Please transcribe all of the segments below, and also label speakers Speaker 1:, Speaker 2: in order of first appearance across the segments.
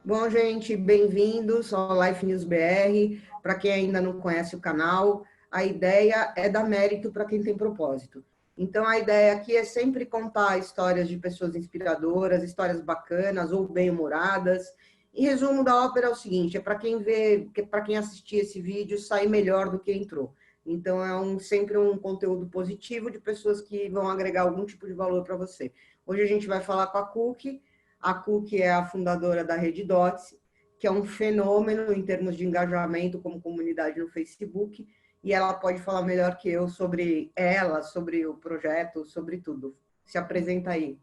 Speaker 1: Bom, gente, bem-vindos ao Life News BR. Para quem ainda não conhece o canal, a ideia é dar mérito para quem tem propósito. Então, a ideia aqui é sempre contar histórias de pessoas inspiradoras, histórias bacanas ou bem-humoradas. Em resumo da ópera é o seguinte, é para quem vê, para quem assistir esse vídeo, sair melhor do que entrou. Então, sempre um conteúdo positivo de pessoas que vão agregar algum tipo de valor para você. Hoje a gente vai falar com a Cookie. A Cookie é a fundadora da Rede Dots, que é um fenômeno em termos de engajamento como comunidade no Facebook, e ela pode falar melhor que eu sobre ela, sobre o projeto, sobre tudo. Se apresenta aí.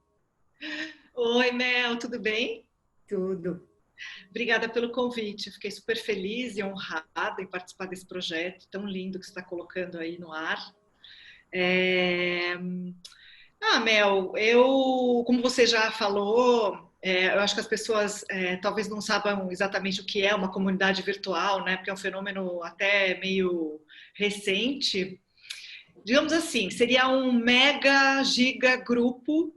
Speaker 2: Oi, Mel, tudo bem?
Speaker 1: Tudo.
Speaker 2: Obrigada pelo convite. Fiquei super feliz e honrada em participar desse projeto tão lindo que você está colocando aí no ar. É... Mel, como você já falou, eu acho que as pessoas talvez não saibam exatamente o que é uma comunidade virtual, né? Porque é um fenômeno até meio recente. Digamos assim, seria um mega, giga grupo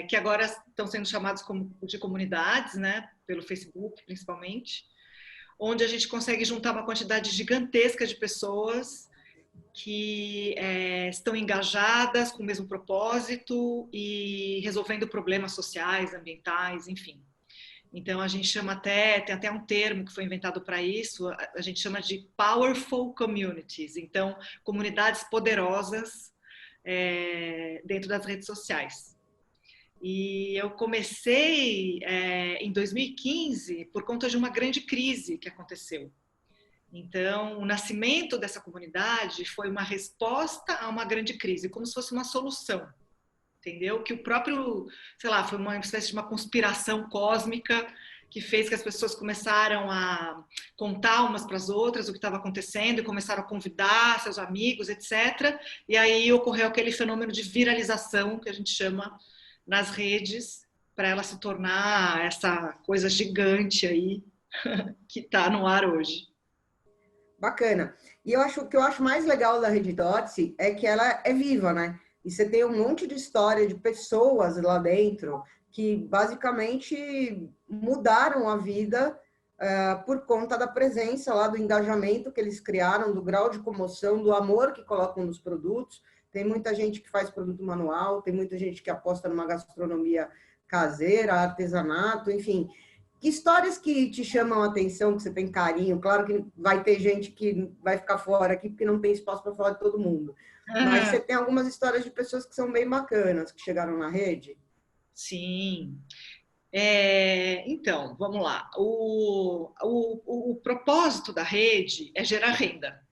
Speaker 2: que agora estão sendo chamados de comunidades, né? Pelo Facebook, principalmente, onde a gente consegue juntar uma quantidade gigantesca de pessoas que estão engajadas com o mesmo propósito e resolvendo problemas sociais, ambientais, enfim. Então a gente chama tem até um termo que foi inventado para isso, a gente chama de powerful communities, então comunidades poderosas dentro das redes sociais. E eu comecei em 2015 por conta de uma grande crise que aconteceu. Então, o nascimento dessa comunidade foi uma resposta a uma grande crise, como se fosse uma solução, entendeu? Que o próprio, sei lá, foi uma espécie de uma conspiração cósmica que fez que as pessoas começaram a contar umas para as outras o que estava acontecendo e começaram a convidar seus amigos, etc. E aí ocorreu aquele fenômeno de viralização que a gente chama nas redes para ela se tornar essa coisa gigante aí que está no ar hoje.
Speaker 1: Bacana. E eu acho o que eu acho mais legal da Rede Dots é que ela é viva, né? E você tem um monte de história de pessoas lá dentro que basicamente mudaram a vida por conta da presença lá, do engajamento que eles criaram, do grau de comoção, do amor que colocam nos produtos. Tem muita gente que faz produto manual, tem muita gente que aposta numa gastronomia caseira, artesanato, enfim. Que histórias que te chamam a atenção, que você tem carinho? Claro que vai ter gente que vai ficar fora aqui porque não tem espaço para falar de todo mundo. Mas você tem algumas histórias de pessoas que são bem bacanas, que chegaram na rede?
Speaker 2: Sim. Então, vamos lá. O propósito da rede é gerar renda,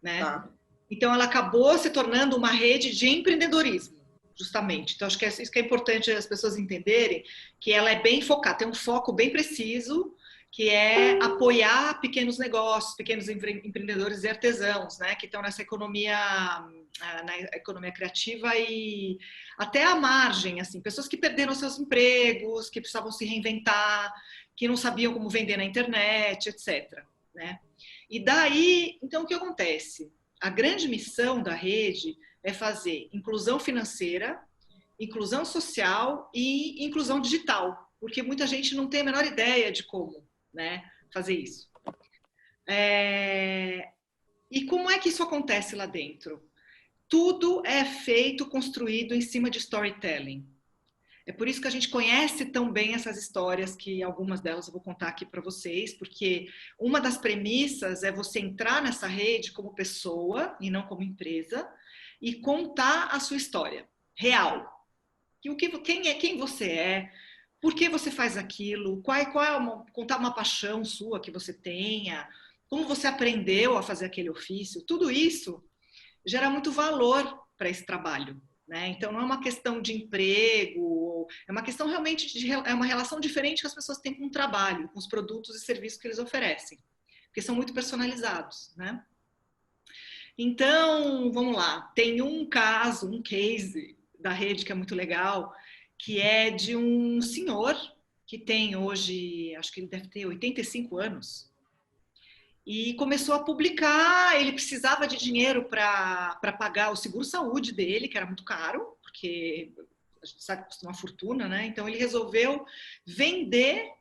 Speaker 2: né?
Speaker 1: Tá.
Speaker 2: Então, ela acabou se tornando uma rede de empreendedorismo, justamente. Então, acho que é isso que é importante as pessoas entenderem, que ela é bem focada, tem um foco bem preciso, que é apoiar pequenos negócios, pequenos empreendedores e artesãos, né, que estão nessa economia, na economia criativa e até à margem, assim, pessoas que perderam seus empregos, que precisavam se reinventar, que não sabiam como vender na internet, etc. Né? E daí, então, o que acontece? A grande missão da rede é fazer inclusão financeira, inclusão social e inclusão digital, porque muita gente não tem a menor ideia de como, né, fazer isso. E como é que isso acontece lá dentro? Tudo é feito, construído em cima de storytelling. É por isso que a gente conhece tão bem essas histórias, que algumas delas eu vou contar aqui para vocês, porque uma das premissas é você entrar nessa rede como pessoa e não como empresa e contar a sua história real. Quem você é, por que você faz aquilo, contar uma paixão sua que você tenha, como você aprendeu a fazer aquele ofício, tudo isso gera muito valor para esse trabalho. Né? Então, não é uma questão de emprego, é uma questão realmente é uma relação diferente que as pessoas têm com o trabalho, com os produtos e serviços que eles oferecem, porque são muito personalizados. Né? Então, vamos lá, tem um caso, um case da rede que é muito legal, que é de um senhor que tem hoje, acho que ele deve ter 85 anos, e começou a publicar. Ele precisava de dinheiro para pagar o seguro-saúde dele, que era muito caro, porque a gente sabe que custa uma fortuna, né? Então ele resolveu vender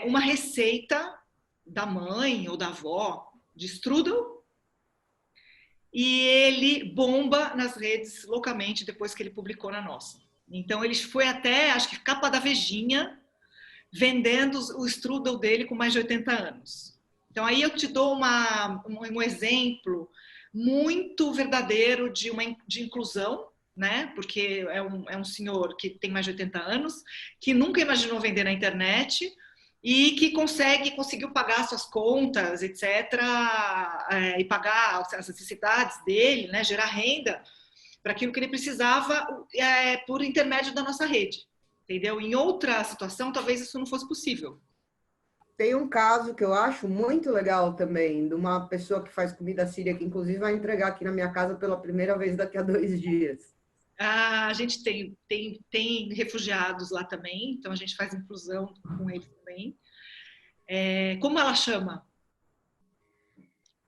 Speaker 2: uma receita da mãe ou da avó de strudel e ele bomba nas redes loucamente depois que ele publicou na nossa. Então ele foi até, acho que capa da Vejinha, vendendo o strudel dele com mais de 80 anos. Então aí eu te dou um exemplo muito verdadeiro de inclusão, né? Porque é um senhor que tem mais de 80 anos, que nunca imaginou vender na internet e que conseguiu pagar suas contas, etc., e pagar as necessidades dele, né? Gerar renda para aquilo que ele precisava por intermédio da nossa rede. Entendeu? Em outra situação, talvez isso não fosse possível.
Speaker 1: Tem um caso que eu acho muito legal também, de uma pessoa que faz comida síria, que inclusive vai entregar aqui na minha casa pela primeira vez daqui a 2 dias.
Speaker 2: A gente tem refugiados lá também, então a gente faz inclusão com eles também. Como ela chama?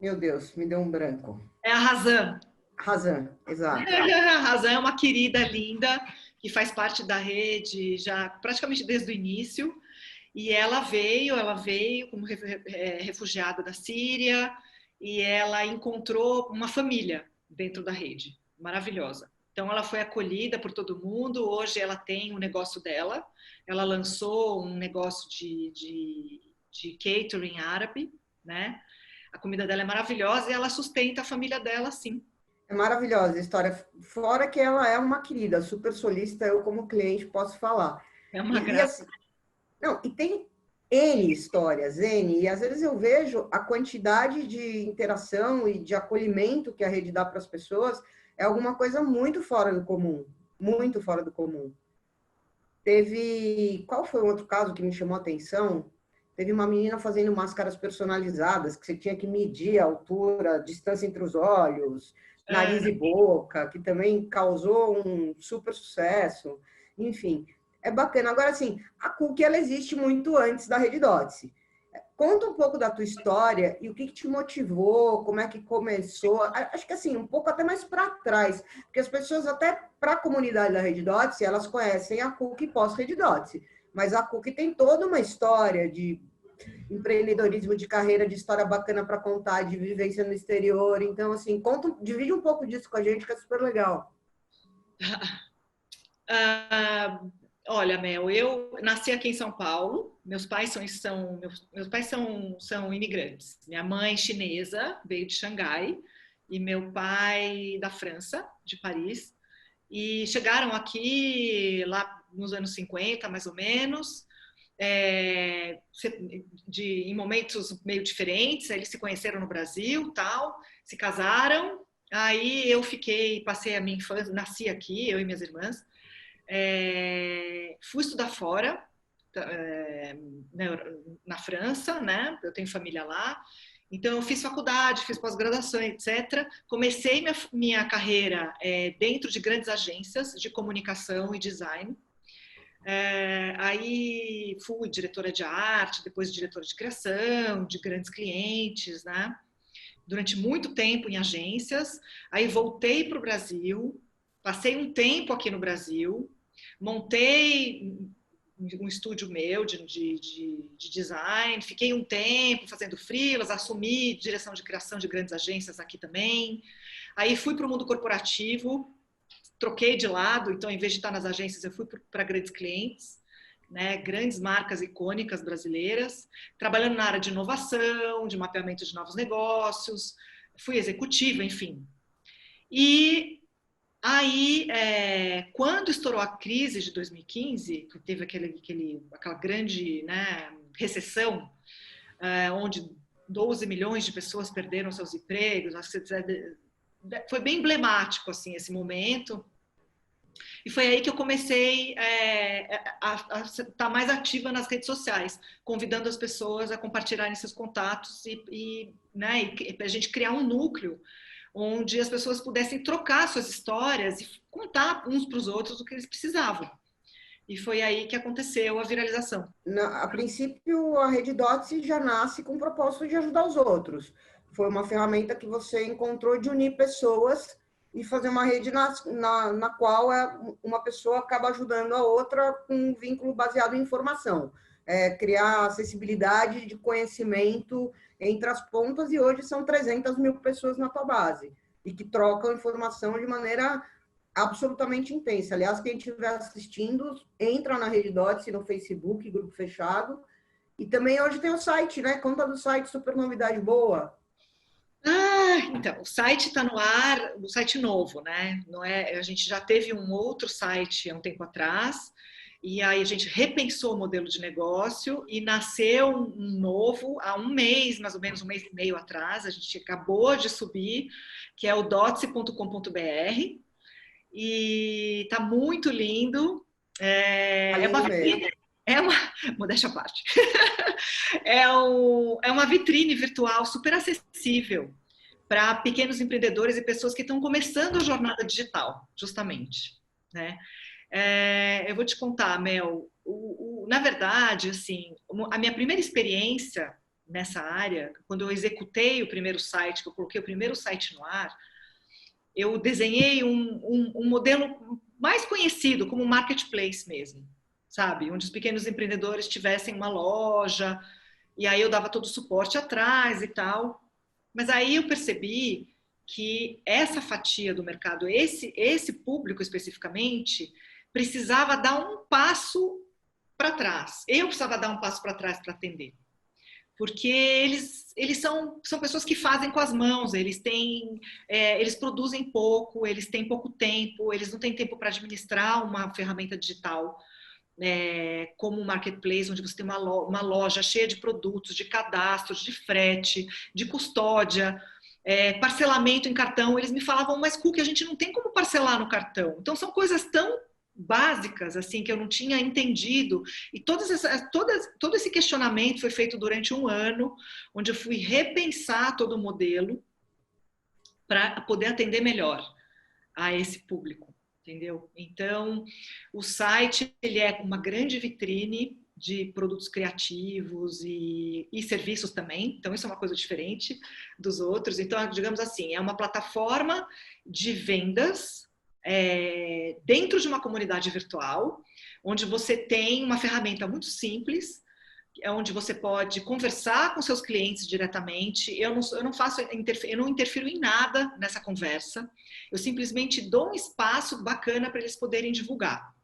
Speaker 1: Meu Deus, me deu um branco.
Speaker 2: É a Razan.
Speaker 1: Razan, exato.
Speaker 2: A Razan é uma querida linda que faz parte da rede já praticamente desde o início. E ela veio como refugiada da Síria e ela encontrou uma família dentro da rede, maravilhosa. Então ela foi acolhida por todo mundo, hoje ela tem um negócio dela, ela lançou um negócio de catering árabe, né? A comida dela é maravilhosa e ela sustenta a família dela, sim.
Speaker 1: É maravilhosa a história, fora que ela é uma querida, super solícita, eu como cliente posso falar.
Speaker 2: É uma graça.
Speaker 1: Assim, não, e tem N histórias, N, e às vezes eu vejo a quantidade de interação e de acolhimento que a rede dá para as pessoas é alguma coisa muito fora do comum, muito fora do comum. Qual foi um outro caso que me chamou a atenção? Teve uma menina fazendo máscaras personalizadas, que você tinha que medir a altura, a distância entre os olhos, nariz e boca, que também causou um super sucesso. Enfim, é bacana. Agora, assim, a Cookie, ela existe muito antes da Redidots. Conta um pouco da tua história e o que te motivou, como é que começou. Acho que, assim, um pouco até mais para trás, porque as pessoas, até para a comunidade da Redidots, elas conhecem a Cookie pós-Redidots. Mas a Cookie tem toda uma história de empreendedorismo, de carreira, de história bacana para contar, de vivência no exterior. Então, assim, divide um pouco disso com a gente, que é super legal.
Speaker 2: Olha, Mel, eu nasci aqui em São Paulo. Meus pais são imigrantes. Minha mãe chinesa veio de Xangai e meu pai da França, de Paris. E chegaram aqui lá nos anos 50, mais ou menos, em momentos meio diferentes. Eles se conheceram no Brasil, tal, se casaram. Aí eu passei a minha infância, nasci aqui, eu e minhas irmãs. Fui estudar fora, na França, né? Eu tenho família lá. Então, eu fiz faculdade, fiz pós-graduação, etc. Comecei minha carreira dentro de grandes agências de comunicação e design. Aí fui diretora de arte, depois diretora de criação, de grandes clientes, né? Durante muito tempo em agências. Aí voltei para o Brasil, passei um tempo aqui no Brasil, montei um estúdio meu de design, fiquei um tempo fazendo freelas, assumi direção de criação de grandes agências aqui também. Aí fui para o mundo corporativo, troquei de lado, então em vez de estar nas agências, eu fui para grandes clientes, né, grandes marcas icônicas brasileiras, trabalhando na área de inovação, de mapeamento de novos negócios, fui executiva, enfim. E aí, quando estourou a crise de 2015, que teve aquela grande, né, recessão, onde 12 milhões de pessoas perderam seus empregos, foi bem emblemático assim, esse momento. E foi aí que eu comecei a estar mais ativa nas redes sociais, convidando as pessoas a compartilharem seus contatos né, e para a gente criar um núcleo onde as pessoas pudessem trocar suas histórias e contar uns para os outros o que eles precisavam. E foi aí que aconteceu a viralização.
Speaker 1: A princípio, a Redidots já nasce com o propósito de ajudar os outros. Foi uma ferramenta que você encontrou de unir pessoas e fazer uma rede na qual uma pessoa acaba ajudando a outra com um vínculo baseado em informação. criar acessibilidade de conhecimento entre as pontas, e hoje são 300 mil pessoas na tua base, e que trocam informação de maneira absolutamente intensa. Aliás, quem estiver assistindo, entra na Rede Dotse, no Facebook, grupo fechado, e também hoje tem o site, né? Conta do site, super novidade boa.
Speaker 2: Então, o site está no ar, o site novo, né? Não é, a gente já teve um outro site há um tempo atrás, e aí a gente repensou o modelo de negócio e nasceu um novo há um mês, mais ou menos um mês e meio atrás, a gente acabou de subir, que é o dotse.com.br, e está muito lindo. É uma vitrine, modéstia à parte, é uma vitrine virtual super acessível para pequenos empreendedores e pessoas que estão começando a jornada digital, justamente, né? Eu vou te contar, Mel, na verdade, assim, a minha primeira experiência nessa área, quando eu executei o primeiro site, que eu coloquei o primeiro site no ar, eu desenhei um modelo mais conhecido como marketplace mesmo, sabe? Onde os pequenos empreendedores tivessem uma loja, e aí eu dava todo o suporte atrás e tal. Mas aí eu percebi que essa fatia do mercado, esse público especificamente, precisava dar um passo para trás. Eu precisava dar um passo para trás para atender. Porque eles são pessoas que fazem com as mãos, eles produzem pouco, eles têm pouco tempo, eles não têm tempo para administrar uma ferramenta digital, como um marketplace, onde você tem uma loja cheia de produtos, de cadastros, de frete, de custódia, parcelamento em cartão. Eles me falavam, mas Cook, a gente não tem como parcelar no cartão. Então são coisas tão básicas assim que eu não tinha entendido, e todo esse questionamento foi feito durante um ano, onde eu fui repensar todo o modelo para poder atender melhor a esse público, entendeu? Então, o site ele é uma grande vitrine de produtos criativos e serviços também, então isso é uma coisa diferente dos outros. Então, digamos assim, é uma plataforma de vendas dentro de uma comunidade virtual, onde você tem uma ferramenta muito simples, onde você pode conversar com seus clientes diretamente. Eu não interfiro em nada nessa conversa. Eu simplesmente dou um espaço bacana para eles poderem divulgar.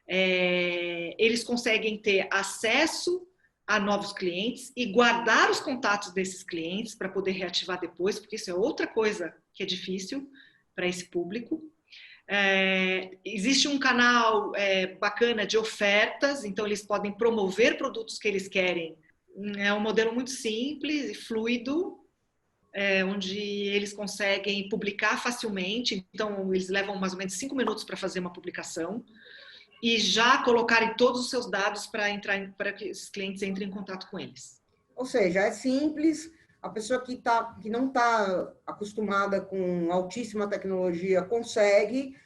Speaker 2: Eles conseguem ter acesso a novos clientes e guardar os contatos desses clientes para poder reativar depois, porque isso é outra coisa que é difícil para esse público. Existe um canal bacana de ofertas, então eles podem promover produtos que eles querem. É um modelo muito simples e fluido, onde eles conseguem publicar facilmente. Então eles levam mais ou menos 5 minutos para fazer uma publicação e já colocarem todos os seus dados para que os clientes entrem em contato com eles.
Speaker 1: Ou seja, é simples. A pessoa que não está acostumada com altíssima tecnologia consegue.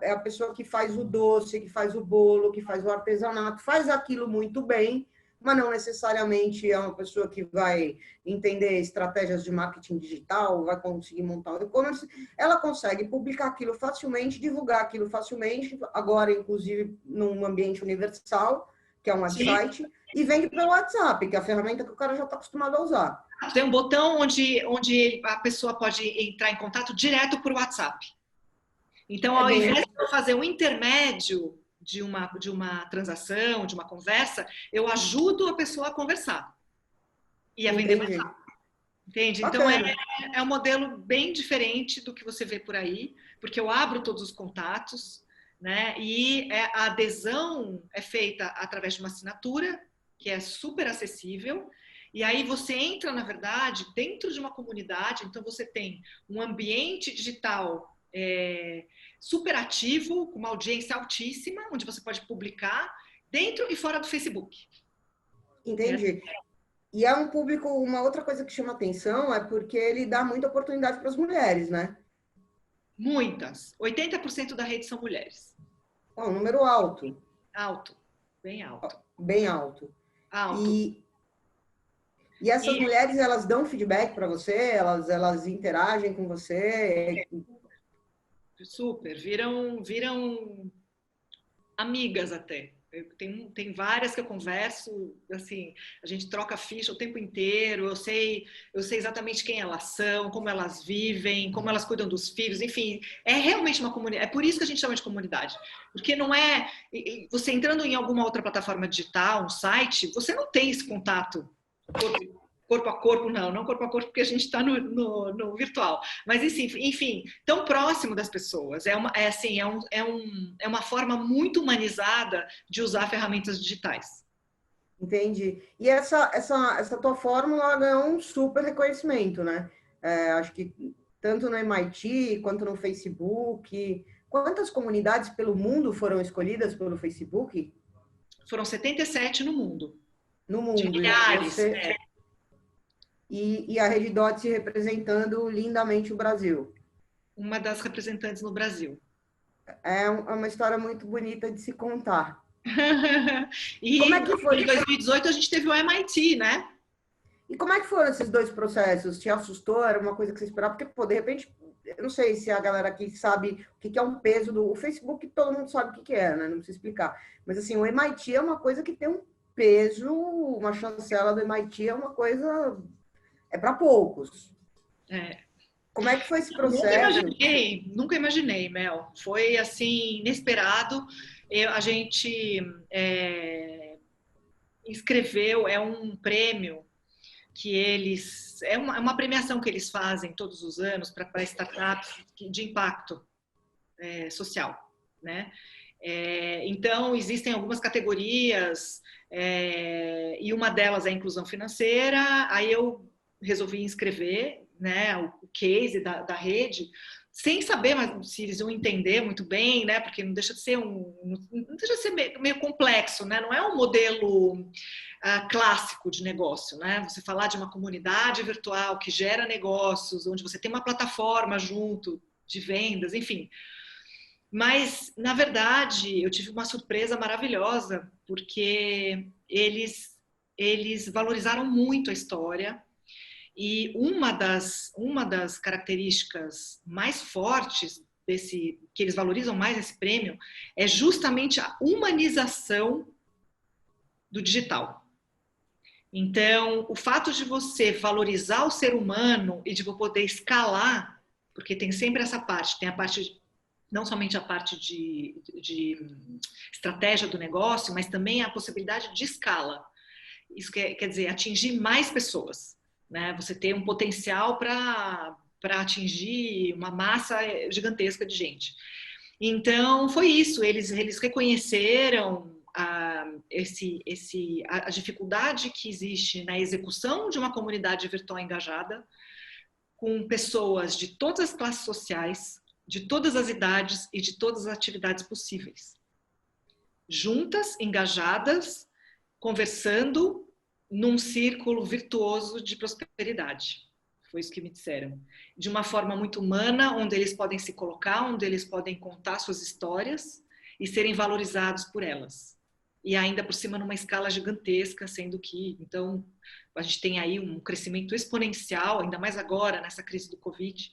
Speaker 1: É a pessoa que faz o doce, que faz o bolo, que faz o artesanato, faz aquilo muito bem, mas não necessariamente é uma pessoa que vai entender estratégias de marketing digital, vai conseguir montar um e-commerce. Ela consegue publicar aquilo facilmente, divulgar aquilo facilmente, agora, inclusive, num ambiente universal, que é um website, sim, e vende pelo WhatsApp, que é a ferramenta que o cara já está acostumado a usar.
Speaker 2: Tem um botão onde a pessoa pode entrar em contato direto por WhatsApp. Então, ao invés de eu fazer um intermédio de uma transação, de uma conversa, eu ajudo a pessoa a conversar e a vender mais rápido. Entende? Bacana. Então, é um modelo bem diferente do que você vê por aí, porque eu abro todos os contatos, né? E a adesão é feita através de uma assinatura, que é super acessível. E aí você entra, na verdade, dentro de uma comunidade, então você tem um ambiente digital super ativo, com uma audiência altíssima, onde você pode publicar dentro e fora do Facebook.
Speaker 1: Entendi. E é um público, uma outra coisa que chama atenção é porque ele dá muita oportunidade para as mulheres, né?
Speaker 2: Muitas. 80% da rede são mulheres.
Speaker 1: Um número alto.
Speaker 2: Alto. Bem alto.
Speaker 1: Bem alto.
Speaker 2: Alto.
Speaker 1: E essas mulheres, elas dão feedback para você? Elas interagem com você?
Speaker 2: Super. Viram amigas até. Tem várias que eu converso, assim, a gente troca ficha o tempo inteiro, eu sei exatamente quem elas são, como elas vivem, como elas cuidam dos filhos, enfim, é realmente uma comunidade, é por isso que a gente chama de comunidade, porque não é, você entrando em alguma outra plataforma digital, um site, você não tem esse contato corpo a corpo, não corpo a corpo porque a gente está no virtual, mas enfim, tão próximo das pessoas, é uma forma muito humanizada de usar ferramentas digitais.
Speaker 1: Entendi. E essa tua fórmula ganhou um super reconhecimento, né? Acho que tanto no MIT quanto no Facebook. Quantas comunidades pelo mundo foram escolhidas pelo Facebook?
Speaker 2: Foram 77 no mundo.
Speaker 1: No
Speaker 2: De
Speaker 1: mundo.
Speaker 2: milhares.
Speaker 1: E a Rede Dot representando lindamente o Brasil.
Speaker 2: Uma das representantes no Brasil.
Speaker 1: É uma história muito bonita de se contar.
Speaker 2: E
Speaker 1: como é que foi?
Speaker 2: Em 2018 a gente teve o MIT, né?
Speaker 1: E como é que foram esses dois processos? Te assustou? Era uma coisa que você esperava? Porque, pô, de repente, eu não sei se a galera aqui sabe o que é um peso do... O Facebook, todo mundo sabe o que é, né? Não precisa explicar. Mas, assim, o MIT é uma coisa que tem um peso, uma chancela do MIT é uma coisa... É para poucos. Como é que foi esse processo?
Speaker 2: Nunca imaginei, Mel. Foi, assim, inesperado. A gente inscreveu, é um prêmio que eles... É uma premiação que eles fazem todos os anos para startups de impacto social, né? Então, existem algumas categorias e uma delas é a inclusão financeira. Aí eu resolvi inscrever, né, o case da rede, sem saber se eles iam entender muito bem, né, porque não deixa de ser não deixa de ser meio complexo, né, não é um modelo clássico de negócio, né, você falar de uma comunidade virtual que gera negócios, onde você tem uma plataforma junto de vendas, enfim. Mas, na verdade, eu tive uma surpresa maravilhosa, porque eles valorizaram muito a história. E uma das características mais fortes que eles valorizam mais esse prêmio é justamente a humanização do digital. Então, o fato de você valorizar o ser humano e de poder escalar, porque tem sempre essa parte, tem a parte não somente a parte de estratégia do negócio, mas também a possibilidade de escala. Isso quer dizer atingir mais pessoas, né? Você ter um potencial para atingir uma massa gigantesca de gente. Então, foi isso. Eles reconheceram a dificuldade que existe na execução de uma comunidade virtual engajada, com pessoas de todas as classes sociais, de todas as idades e de todas as atividades possíveis. Juntas, engajadas, conversando num círculo virtuoso de prosperidade. Foi isso que me disseram. De uma forma muito humana, onde eles podem se colocar, onde eles podem contar suas histórias e serem valorizados por elas. E ainda por cima numa escala gigantesca, sendo que, então, a gente tem aí um crescimento exponencial, ainda mais agora, nessa crise do Covid.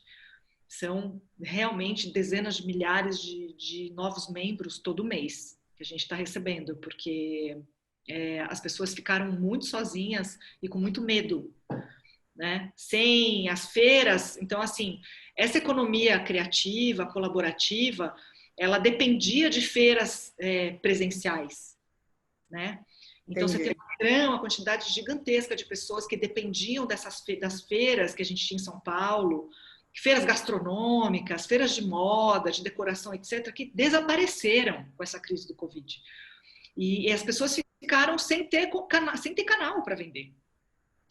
Speaker 2: São realmente dezenas de milhares de novos membros todo mês que a gente está recebendo, porque as pessoas ficaram muito sozinhas e com muito medo, né? Sem as feiras. Então, assim, essa economia criativa, colaborativa, ela dependia de feiras presenciais, né? Então, você tem uma quantidade gigantesca de pessoas que dependiam das feiras que a gente tinha em São Paulo, feiras gastronômicas, feiras de moda, de decoração, etc., que desapareceram com essa crise do Covid. E as pessoas ficaram sem ter canal para vender,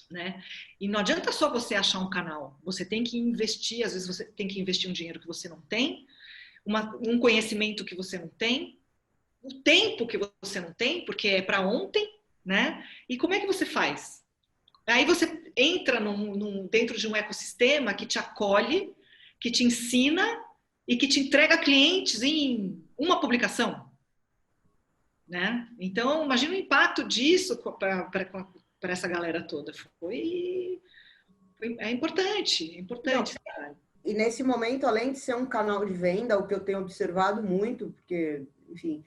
Speaker 2: né? E não adianta só você achar um canal, você tem que investir, às vezes você tem que investir um dinheiro que você não tem, um conhecimento que você não tem, o tempo que você não tem, porque é para ontem, né? E como é que você faz? Aí você entra dentro de um ecossistema que te acolhe, que te ensina e que te entrega clientes em uma publicação, né? Então, imagina o impacto disso para essa galera toda. É importante, é importante.
Speaker 1: Não, e nesse momento, além de ser um canal de venda, o que eu tenho observado muito, porque, enfim,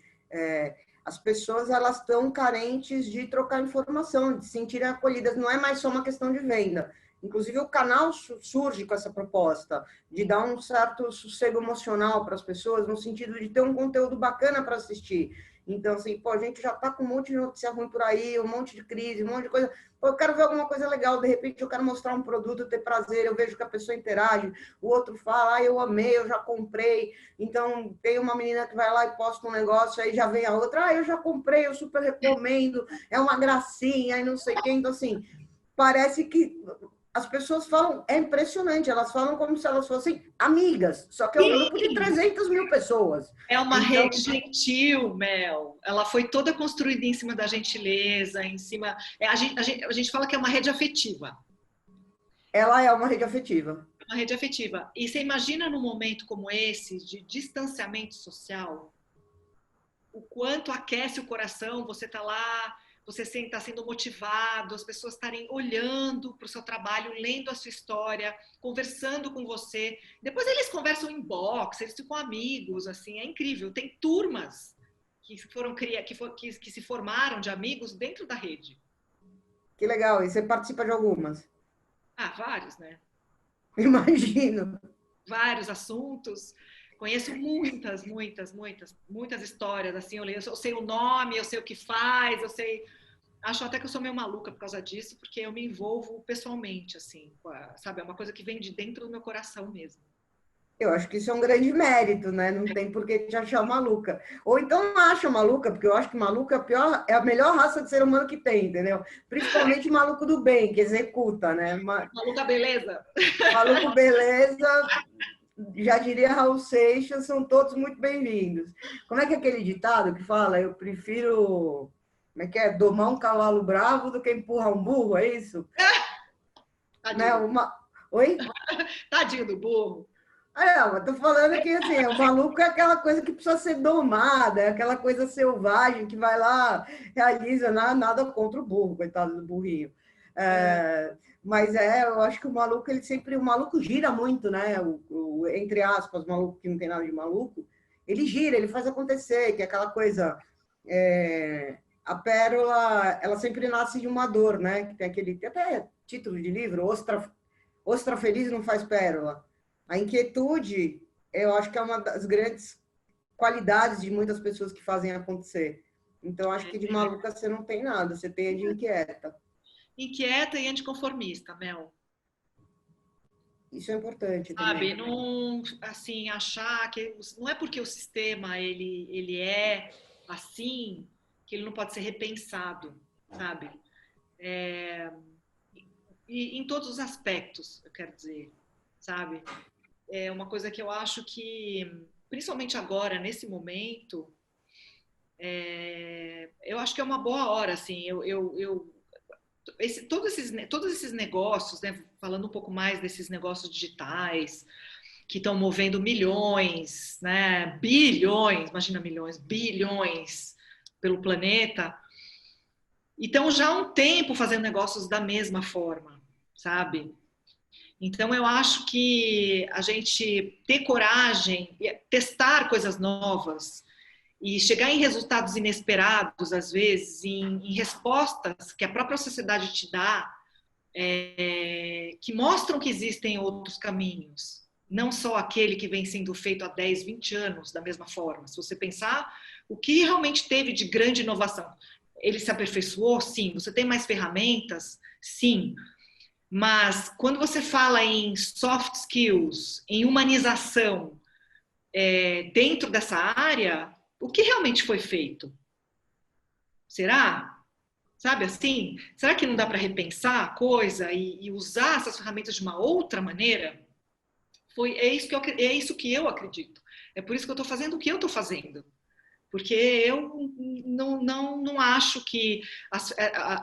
Speaker 1: as pessoas elas estão carentes de trocar informação, de se sentirem acolhidas. Não é mais só uma questão de venda. Inclusive, o canal surge com essa proposta de dar um certo sossego emocional para as pessoas, no sentido de ter um conteúdo bacana para assistir. Então, assim, pô, a gente já está com um monte de notícia ruim por aí, um monte de crise, um monte de coisa. Pô, eu quero ver alguma coisa legal, de repente eu quero mostrar um produto, ter prazer, eu vejo que a pessoa interage, o outro fala, ah, eu amei, eu já comprei. Então, tem uma menina que vai lá e posta um negócio, aí já vem a outra, ah, eu já comprei, eu super recomendo, é uma gracinha, e não sei o quê. Então, assim, parece que as pessoas falam, é impressionante, elas falam como se elas fossem amigas, só que é um grupo de 300 mil pessoas.
Speaker 2: É uma
Speaker 1: Então,
Speaker 2: rede gentil, Mel. Ela foi toda construída em cima da gentileza, em cima. A gente fala que é uma rede afetiva.
Speaker 1: ela é uma rede afetiva.
Speaker 2: Uma rede afetiva. E você imagina num momento como esse, de distanciamento social, o quanto aquece o coração, você está lá, você está sendo motivado, as pessoas estarem olhando para o seu trabalho, lendo a sua história, conversando com você. Depois eles conversam em box, eles ficam amigos, assim, é incrível. Tem turmas que se formaram de amigos dentro da rede.
Speaker 1: Que legal, e você participa de algumas?
Speaker 2: Ah, vários, né?
Speaker 1: Imagino.
Speaker 2: Vários assuntos. Conheço muitas histórias, assim, eu sei o nome, eu sei o que faz, eu sei. Acho até que eu sou meio maluca por causa disso, porque eu me envolvo pessoalmente, assim, sabe? É uma coisa que vem de dentro do meu coração mesmo.
Speaker 1: Eu acho que isso é um grande mérito, né? Não tem por que te achar maluca. Ou então não acha maluca, porque eu acho que maluco é é a melhor raça de ser humano que tem, entendeu? Principalmente maluco do bem, que executa, né?
Speaker 2: Maluca, beleza?
Speaker 1: Maluco beleza, já diria Raul Seixas, são todos muito bem-vindos. Como é que é aquele ditado que fala, eu prefiro, como é que é, domar um cavalo bravo do que empurrar um burro, é isso? Né?
Speaker 2: Tadinho.
Speaker 1: Oi?
Speaker 2: Tadinho do burro.
Speaker 1: Mas tô falando que assim, o maluco é aquela coisa que precisa ser domada, é aquela coisa selvagem que vai lá, realiza nada contra o burro, coitado do burrinho. Mas eu acho que o maluco, o maluco gira muito, né? Entre aspas, o maluco que não tem nada de maluco, ele gira, ele faz acontecer, que é aquela coisa. A pérola, ela sempre nasce de uma dor, né? Que tem até título de livro, Ostra Feliz não faz pérola. A inquietude, eu acho que é uma das grandes qualidades de muitas pessoas que fazem acontecer. Então, acho que de maluca você não tem nada, você tem a de inquieta.
Speaker 2: Inquieta e anticonformista, Mel.
Speaker 1: Isso é importante
Speaker 2: Sabe,
Speaker 1: também.
Speaker 2: não, assim, achar que não é porque o sistema ele é assim que ele não pode ser repensado, sabe? E em todos os aspectos, eu quero dizer, sabe? É uma coisa que eu acho que, principalmente agora, nesse momento, eu acho que é uma boa hora, assim, todos esses negócios, né, falando um pouco mais desses negócios digitais, que estão movendo milhões, né, bilhões, imagina milhões, bilhões pelo planeta, e estão já há um tempo fazendo negócios da mesma forma, sabe? Então, eu acho que a gente ter coragem, testar coisas novas e chegar em resultados inesperados, às vezes, em respostas que a própria sociedade te dá, que mostram que existem outros caminhos, não só aquele que vem sendo feito há 10, 20 anos da mesma forma. Se você pensar, o que realmente teve de grande inovação? Ele se aperfeiçoou? Sim. Você tem mais ferramentas? Sim. Mas quando você fala em soft skills, em humanização dentro dessa área, o que realmente foi feito? Será? Sabe assim? Será que não dá para repensar a coisa e usar essas ferramentas de uma outra maneira? É isso que eu acredito. É por isso que eu estou fazendo o que eu estou fazendo. Porque eu não acho que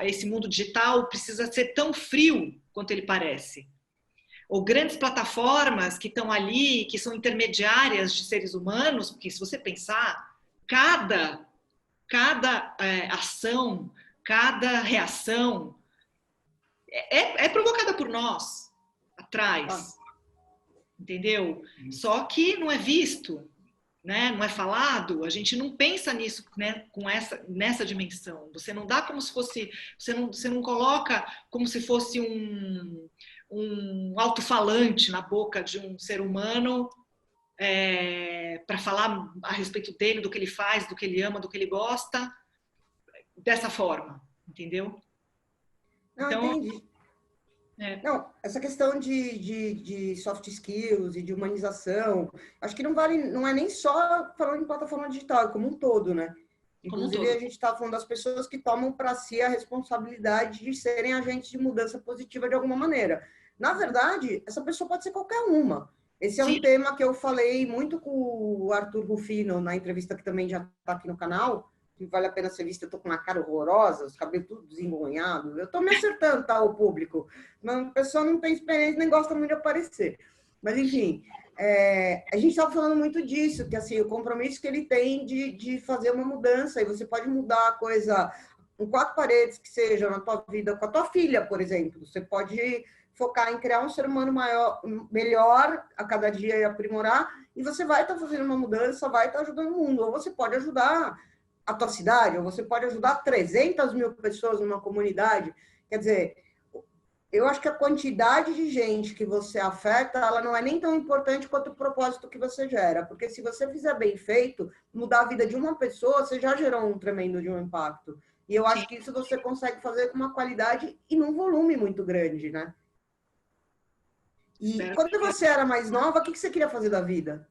Speaker 2: esse mundo digital precisa ser tão frio quanto ele parece. Ou grandes plataformas que estão ali, que são intermediárias de seres humanos, porque se você pensar, cada ação, cada reação é provocada por nós, atrás. Entendeu? Só que não é visto. né? Não é falado, a gente não pensa nisso, né? Nessa dimensão. Você não dá como se fosse, você não coloca como se fosse um alto-falante na boca de um ser humano para falar a respeito dele, do que ele faz, do que ele ama, do que ele gosta, dessa forma, entendeu?
Speaker 1: Não,
Speaker 2: Então,
Speaker 1: entendi. Não, essa questão de soft skills e de humanização, acho que não vale, não é nem só falando em plataforma digital, é como um todo, né?
Speaker 2: como um
Speaker 1: Inclusive,
Speaker 2: todo.
Speaker 1: a gente está falando das pessoas que tomam para si a responsabilidade de serem agentes de mudança positiva de alguma maneira. Na verdade, essa pessoa pode ser qualquer uma. Esse é
Speaker 2: Sim,
Speaker 1: um tema que eu falei muito com o Arthur Rufino na entrevista que também já está aqui no canal, que vale a pena ser vista. Eu estou com uma cara horrorosa, os cabelos tudo desengonhados. Eu estou me acertando, tá, o público. Mas a pessoa não tem experiência nem gosta muito de aparecer. Mas, enfim, a gente estava falando muito disso, que assim, o compromisso que ele tem de fazer uma mudança, e você pode mudar a coisa em quatro paredes que seja na tua vida, com a tua filha, por exemplo. Você pode focar em criar um ser humano maior, melhor a cada dia e aprimorar, e você vai estar fazendo uma mudança, vai estar ajudando o mundo. Ou você pode ajudar a tua cidade, ou você pode ajudar 300 mil pessoas numa comunidade. Quer dizer, eu acho que a quantidade de gente que você afeta, ela não é nem tão importante quanto o propósito que você gera, porque se você fizer bem feito, mudar a vida de uma pessoa, você já gerou um tremendo de um impacto. E eu
Speaker 2: sim.
Speaker 1: acho que isso você consegue fazer com uma qualidade e num volume muito grande, né? E
Speaker 2: Espero
Speaker 1: quando você era mais nova, o que você queria fazer da vida?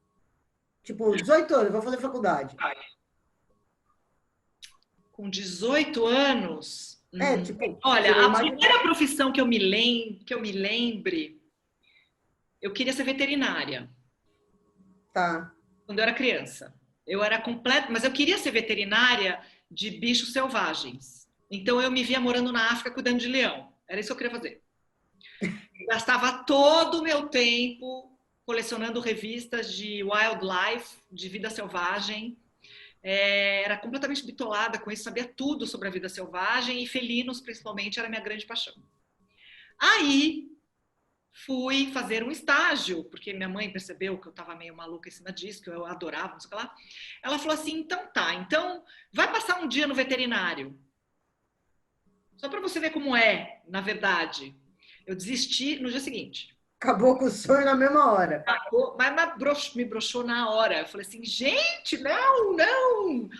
Speaker 1: Tipo, 18 anos, vou fazer faculdade.
Speaker 2: com 18 anos.
Speaker 1: Tipo,
Speaker 2: Olha,
Speaker 1: você
Speaker 2: a
Speaker 1: imagina.
Speaker 2: primeira profissão que eu me lembre, eu queria ser veterinária
Speaker 1: Tá.
Speaker 2: quando eu era criança. Eu era completa, mas eu queria ser veterinária de bichos selvagens. Então eu me via morando na África cuidando de leão. Era isso que eu queria fazer. Eu gastava todo o meu tempo colecionando revistas de wildlife, de vida selvagem. Era completamente bitolada com isso, sabia tudo sobre a vida selvagem e felinos, principalmente, era a minha grande paixão. Aí fui fazer um estágio, porque minha mãe percebeu que eu estava meio maluca em cima disso, que eu adorava, não sei o que lá. Ela falou assim: então tá, então vai passar um dia no veterinário. Só para você ver como é, na verdade. Eu desisti no dia seguinte.
Speaker 1: Acabou com o sonho na mesma hora.
Speaker 2: Mas me broxou na hora. Eu falei assim, gente, não, não.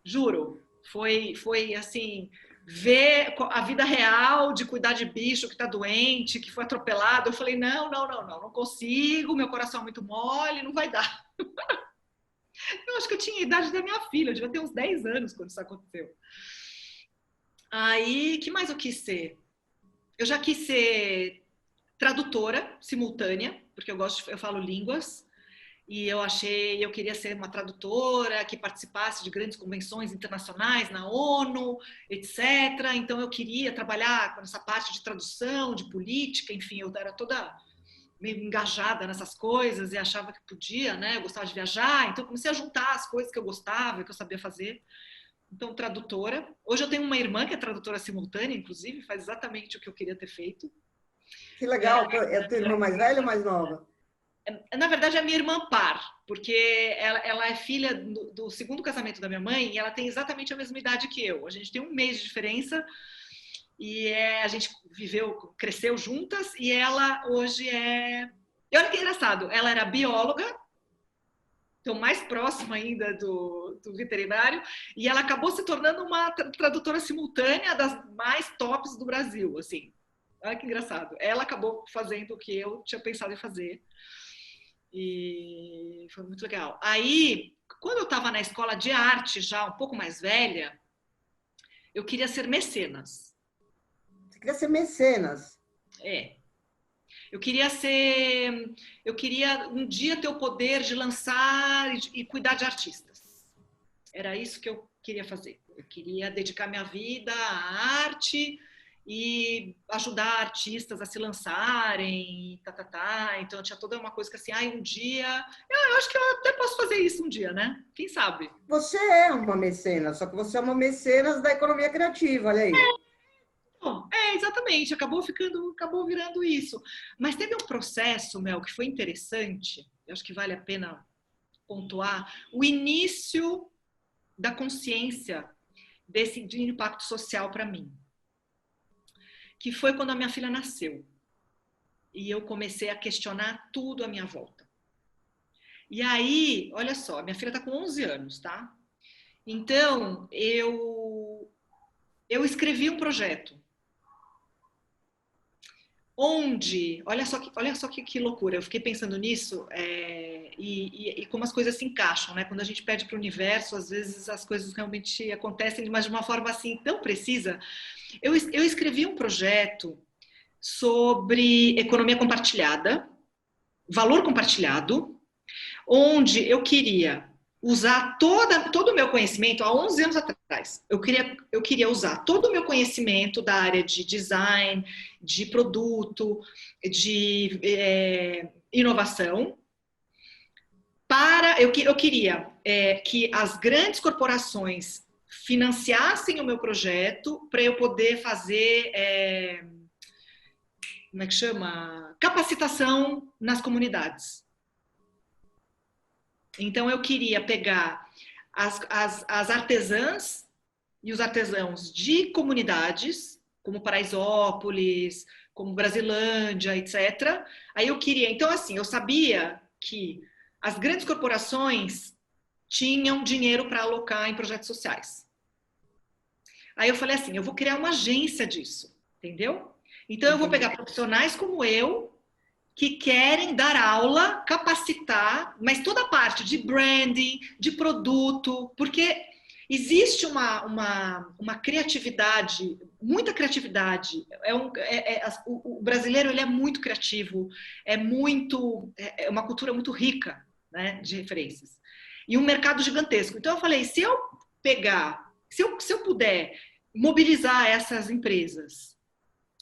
Speaker 2: Juro, foi assim, ver a vida real de cuidar de bicho que está doente, que foi atropelado. Eu falei, não, não, não, não, não consigo, meu coração é muito mole, não vai dar. Eu acho que eu tinha a idade da minha filha, eu devia ter uns 10 anos quando isso aconteceu. Aí, que mais eu quis ser? Eu já quis ser tradutora simultânea, porque eu falo línguas. E eu queria ser uma tradutora que participasse de grandes convenções internacionais na ONU, etc. Então eu queria trabalhar com essa parte de tradução, de política, enfim, eu era toda meio engajada nessas coisas e achava que podia, né? Eu gostava de viajar, então eu comecei a juntar as coisas que eu gostava, que eu sabia fazer. Então, tradutora. Hoje eu tenho uma irmã que é tradutora simultânea, inclusive, faz exatamente o que eu queria ter feito.
Speaker 1: Que legal. É a tua irmã mais velha ou mais nova?
Speaker 2: Na verdade, é a minha irmã par, porque ela é filha do segundo casamento da minha mãe e ela tem exatamente a mesma idade que eu. A gente tem um mês de diferença e a gente cresceu juntas e ela hoje é... Olha que engraçado, ela era bióloga, então mais próxima ainda do veterinário, e ela acabou se tornando uma tradutora simultânea das mais tops do Brasil, assim. Olha que engraçado. Ela acabou fazendo o que eu tinha pensado em fazer. E foi muito legal. Aí, quando eu estava na escola de arte, já um pouco mais velha, eu queria ser mecenas.
Speaker 1: Você queria ser mecenas.
Speaker 2: É. Eu queria um dia ter o poder de lançar e cuidar de artistas. Era isso que eu queria fazer. Eu queria dedicar minha vida à arte e ajudar artistas a se lançarem, Então tinha toda uma coisa que assim, um dia, eu acho que eu até posso fazer isso um dia, né? Quem sabe?
Speaker 1: Você é uma mecenas, só que você é uma mecenas da economia criativa, olha aí.
Speaker 2: Bom, exatamente, acabou virando isso. Mas teve um processo, Mel, que foi interessante, eu acho que vale a pena pontuar o início da consciência de impacto social para mim, que foi quando a minha filha nasceu. E eu comecei a questionar tudo à minha volta. E aí, olha só, minha filha está com 11 anos, tá? Então, eu escrevi um projeto onde, olha só que loucura, eu fiquei pensando nisso e como as coisas se encaixam, né? Quando a gente pede para o universo, às vezes as coisas realmente acontecem, mas de uma forma assim tão precisa. Eu escrevi um projeto sobre economia compartilhada, valor compartilhado, onde eu queria usar todo o meu conhecimento, há 11 anos atrás, eu queria usar todo o meu conhecimento da área de design, de produto, de inovação, eu queria que as grandes corporações financiassem o meu projeto para eu poder fazer, como é que chama? Capacitação nas comunidades. Então, eu queria pegar as artesãs e os artesãos de comunidades, como Paraisópolis, como Brasilândia, etc. Aí eu queria... Então, assim, eu sabia que as grandes corporações tinham dinheiro para alocar em projetos sociais. Aí eu falei assim, eu vou criar uma agência disso, entendeu? Então, eu vou pegar profissionais como eu, que querem dar aula, capacitar, mas toda a parte de branding, de produto, porque existe uma criatividade, muita criatividade. O brasileiro ele é muito criativo, é uma cultura muito rica, né, de referências. E um mercado gigantesco. Então eu falei, se eu puder mobilizar essas empresas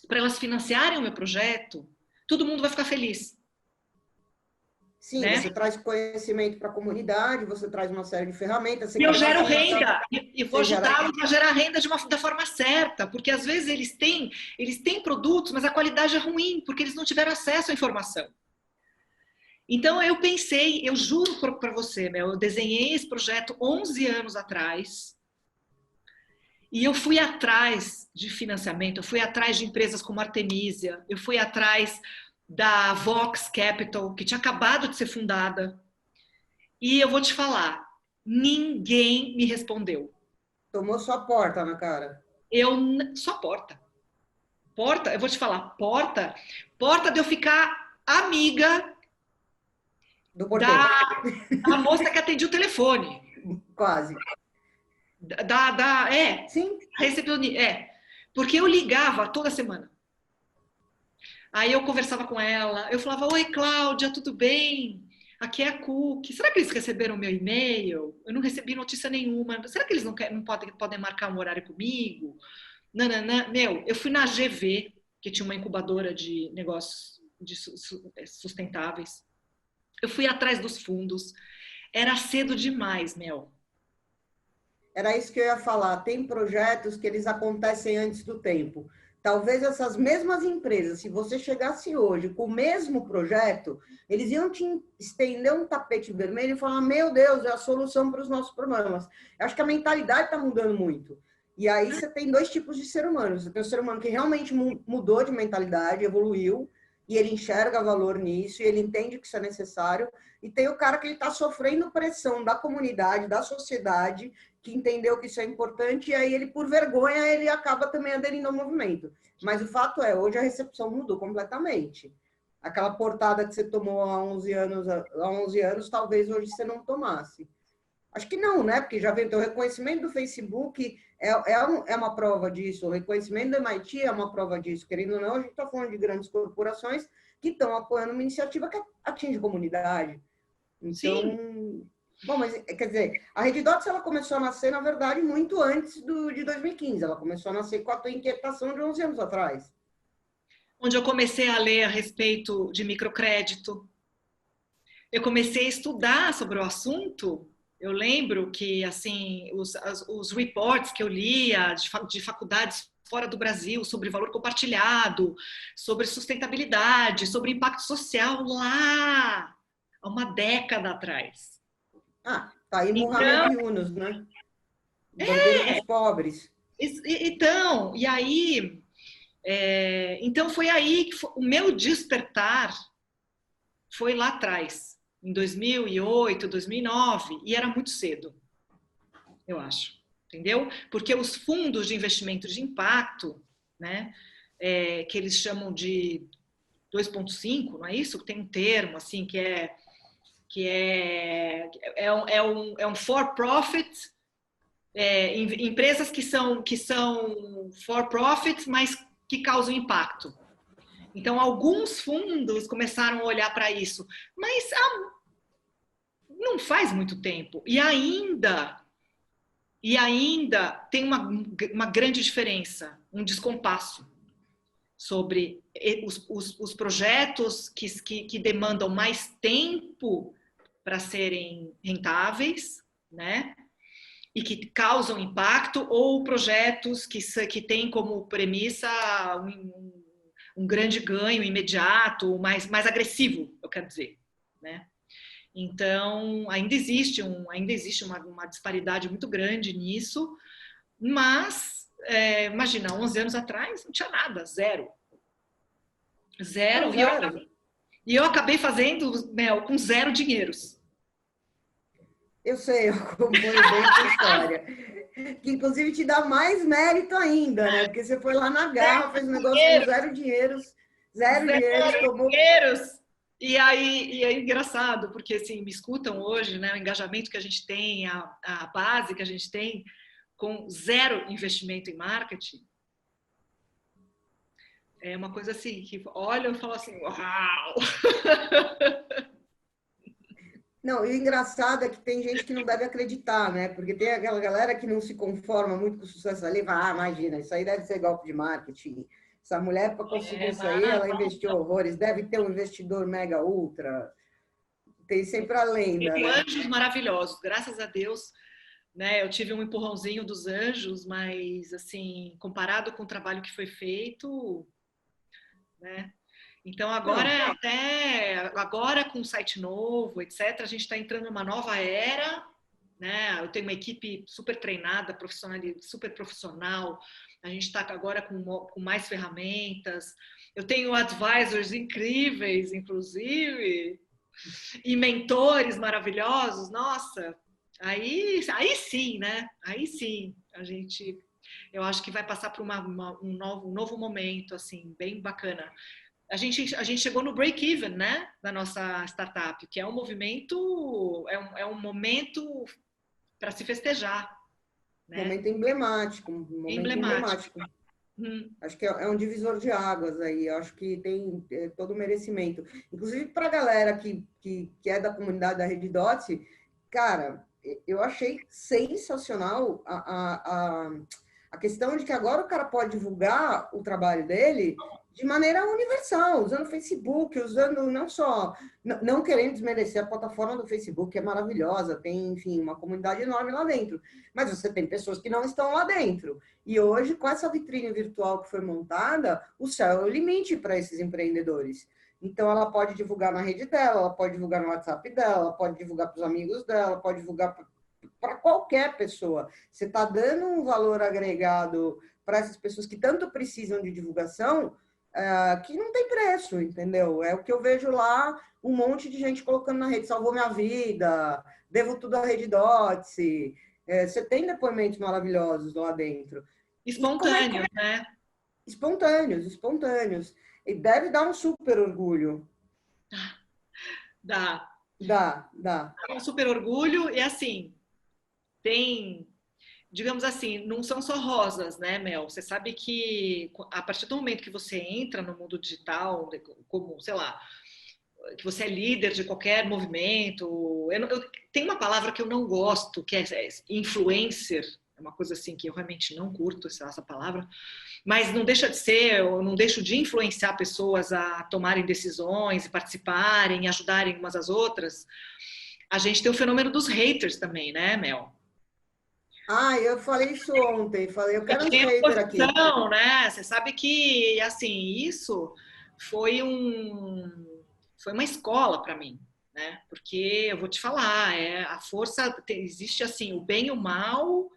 Speaker 2: para elas financiarem o meu projeto, todo mundo vai ficar feliz.
Speaker 1: Sim, né? Você traz conhecimento para a comunidade, você traz uma série de ferramentas.
Speaker 2: E eu gero renda, e vou ajudá-los a gerar renda da forma certa, porque às vezes eles têm produtos, mas a qualidade é ruim, porque eles não tiveram acesso à informação. Então eu pensei, eu juro para você, eu desenhei esse projeto 11 anos atrás, e eu fui atrás de financiamento, eu fui atrás de empresas como Artemisia, eu fui atrás da Vox Capital, que tinha acabado de ser fundada. E eu vou te falar, ninguém me respondeu.
Speaker 1: Tomou sua porta na cara.
Speaker 2: Só porta. Porta, eu vou te falar, porta de eu ficar amiga da moça que atendia o telefone.
Speaker 1: Quase.
Speaker 2: Sim. Porque eu ligava toda semana. Aí eu conversava com ela, eu falava, oi Cláudia, tudo bem? Aqui é a Cook. Será que eles receberam meu e-mail? Eu não recebi notícia nenhuma. Será que eles não podem marcar um horário comigo? Nananã. Eu fui na GV, que tinha uma incubadora de negócios sustentáveis. Eu fui atrás dos fundos. Era cedo demais,
Speaker 1: Era isso que eu ia falar. Tem projetos que eles acontecem antes do tempo. Talvez essas mesmas empresas, se você chegasse hoje com o mesmo projeto, eles iam te estender um tapete vermelho e falar, meu Deus, é a solução para os nossos problemas. Eu acho que a mentalidade está mudando muito. E aí você tem dois tipos de ser humano. Você tem o ser humano que realmente mudou de mentalidade, evoluiu, e ele enxerga valor nisso, e ele entende que isso é necessário. E tem o cara que ele está sofrendo pressão da comunidade, da sociedade, que entendeu que isso é importante, e aí ele, por vergonha, ele acaba também aderindo ao movimento. Mas o fato é, hoje a recepção mudou completamente. Aquela portada que você tomou há 11 anos, talvez hoje você não tomasse. Acho que não, né? Porque já veio o reconhecimento do Facebook é uma prova disso, o reconhecimento do MIT é uma prova disso. Querendo ou não, a gente está falando de grandes corporações que estão apoiando uma iniciativa que atinge a comunidade. Então, sim. Bom, mas quer dizer, a Rede Dots ela começou a nascer, na verdade, muito antes de 2015. Ela começou a nascer com a tua inquietação de 11 anos atrás.
Speaker 2: Onde eu comecei a ler a respeito de microcrédito. Eu comecei a estudar sobre o assunto. Eu lembro que, assim, os reports que eu lia de faculdades fora do Brasil sobre valor compartilhado, sobre sustentabilidade, sobre impacto social lá, há uma década atrás.
Speaker 1: Ah, tá aí
Speaker 2: Então,
Speaker 1: Muhammad Yunus, né? Bandeira dos pobres.
Speaker 2: então, e aí, então foi aí que o meu despertar foi lá atrás, em 2008, 2009, e era muito cedo, eu acho, entendeu? Porque os fundos de investimento de impacto, né, que eles chamam de 2.5, não é isso? Tem um termo assim que é um for-profit, empresas que são for-profit, mas que causam impacto. Então, alguns fundos começaram a olhar para isso, mas não faz muito tempo. E ainda tem uma grande diferença, um descompasso sobre os projetos que demandam mais tempo para serem rentáveis, né? E que causam impacto, ou projetos que têm como premissa um grande ganho imediato, mais agressivo, eu quero dizer, né? Então, ainda existe uma disparidade muito grande nisso, mas, imagina, 11 anos atrás não tinha nada, zero.
Speaker 1: Não,
Speaker 2: Zero,
Speaker 1: zero.
Speaker 2: e eu acabei fazendo, Mel, com zero dinheiros.
Speaker 1: Eu sei, eu acompanho bem a tua história. Que inclusive te dá mais mérito ainda, né? Porque você foi lá na garra, fez um negócio com zero dinheiros,
Speaker 2: Zero
Speaker 1: tomou.
Speaker 2: dinheiros! E é engraçado, porque assim, me escutam hoje, né? O engajamento que a gente tem, a base que a gente tem, com zero investimento em marketing, é uma coisa assim, que olham e falam assim, uau!
Speaker 1: Não, e o engraçado é que tem gente que não deve acreditar, né? Porque tem aquela galera que não se conforma muito com o sucesso ali, vai, imagina, isso aí deve ser golpe de marketing. Essa mulher, para conseguir isso aí, ela investiu horrores, deve ter um investidor mega ultra. Tem sempre a lenda,
Speaker 2: Tem
Speaker 1: né?
Speaker 2: anjos maravilhosos, graças a Deus, né? Eu tive um empurrãozinho dos anjos, mas assim, comparado com o trabalho que foi feito, né? Então
Speaker 1: Não,
Speaker 2: agora com o site novo, etc, a gente está entrando numa nova era, né? Eu tenho uma equipe super treinada, profissional, super profissional. A gente está agora com mais ferramentas. Eu tenho advisors incríveis, inclusive, e mentores maravilhosos. Nossa, aí sim, né? Aí sim, eu acho que vai passar por um novo momento, assim, bem bacana. A gente chegou no break-even, né, da nossa startup, que é um movimento, é um momento para se festejar, né?
Speaker 1: um momento
Speaker 2: Emblemático.
Speaker 1: emblemático. Acho que é um divisor de águas aí, acho que tem todo o merecimento. Inclusive para a galera que é da comunidade da Rede Dots, cara, eu achei sensacional a questão de que agora o cara pode divulgar o trabalho dele de maneira universal, usando o Facebook, usando não só, não querendo desmerecer a plataforma do Facebook, que é maravilhosa, tem, enfim, uma comunidade enorme lá dentro, mas você tem pessoas que não estão lá dentro. E hoje, com essa vitrine virtual que foi montada, o céu é o limite para esses empreendedores. Então, ela pode divulgar na rede dela, ela pode divulgar no WhatsApp dela, ela pode divulgar para os amigos dela, pode divulgar para qualquer pessoa. Você está dando um valor agregado para essas pessoas que tanto precisam de divulgação, que não tem preço, entendeu? É o que eu vejo lá, um monte de gente colocando na rede, salvou minha vida, devo tudo à Rede Dots. Você tem depoimentos maravilhosos lá dentro. E como é que...
Speaker 2: Espontâneo, né?
Speaker 1: Espontâneos, espontâneos. E deve dar um super orgulho.
Speaker 2: Dá
Speaker 1: Dá.
Speaker 2: um super orgulho e assim, tem, digamos assim, não são só rosas, né, Mel? Você sabe que a partir do momento que você entra no mundo digital, como, sei lá, que você é líder de qualquer movimento, tem uma palavra que eu não gosto, que é influencer, é uma coisa assim que eu realmente não curto essa palavra, mas não deixa de ser, eu não deixo de influenciar pessoas a tomarem decisões, participarem, ajudarem umas às outras. A gente tem o fenômeno dos haters também, né, Mel?
Speaker 1: Eu falei isso ontem, falei, eu quero uns
Speaker 2: Tem
Speaker 1: haters aqui.
Speaker 2: oposição, né? Você sabe que, assim, isso foi foi uma escola para mim, né? Porque eu vou te falar, a força, existe assim, o bem e o mal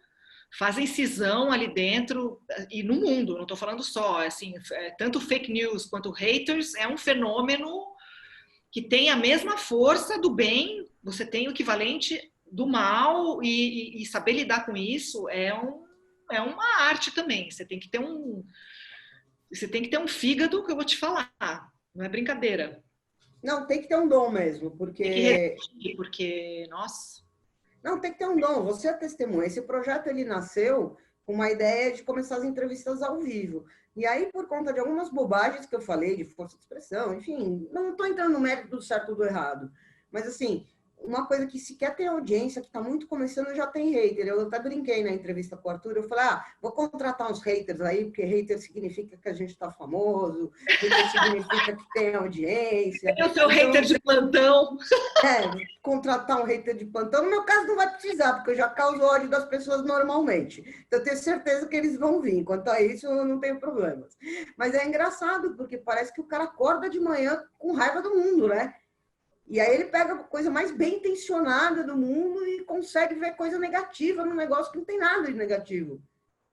Speaker 2: fazem cisão ali dentro e no mundo, não estou falando só, assim, tanto fake news quanto haters é um fenômeno que tem a mesma força do bem, você tem o equivalente do mal e saber lidar com isso é uma arte também. Você tem que ter um fígado que eu vou te falar, não é brincadeira.
Speaker 1: Não, tem que ter um dom mesmo,
Speaker 2: Tem que
Speaker 1: porque...
Speaker 2: resistir, porque, nossa...
Speaker 1: Não, tem que ter um dom. Você é testemunha. Esse projeto, ele nasceu com uma ideia de começar as entrevistas ao vivo. E aí, por conta de algumas bobagens que eu falei, de força de expressão, enfim, não estou entrando no mérito do certo ou do errado. Mas, assim, uma coisa que sequer tem audiência, que está muito começando, já tem hater. Eu até brinquei na entrevista com o Arthur, eu falei, vou contratar uns haters aí, porque hater significa que a gente está famoso, hater significa que tem audiência.
Speaker 2: Tem o seu hater de plantão.
Speaker 1: Contratar um hater de plantão. No meu caso, não vai precisar, porque eu já causo ódio das pessoas normalmente. Então, eu tenho certeza que eles vão vir. Quanto a isso, eu não tenho problemas. Mas é engraçado, porque parece que o cara acorda de manhã com raiva do mundo, né? E aí ele pega a coisa mais bem intencionada do mundo e consegue ver coisa negativa num negócio que não tem nada de negativo.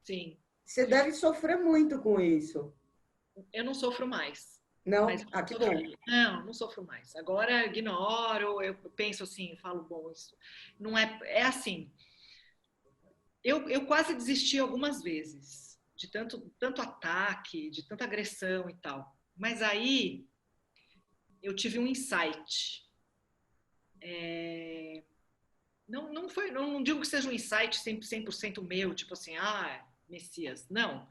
Speaker 2: Sim.
Speaker 1: Você deve sofrer muito com isso.
Speaker 2: Eu não sofro mais.
Speaker 1: Não?
Speaker 2: Mas
Speaker 1: Que bom.
Speaker 2: Não sofro mais. Agora eu ignoro, eu penso assim, falo, bom, isso não é assim. Eu quase desisti algumas vezes de tanto ataque, de tanta agressão e tal. Mas aí eu tive um insight. Não digo que seja um insight 100% meu, tipo assim, Messias. Não.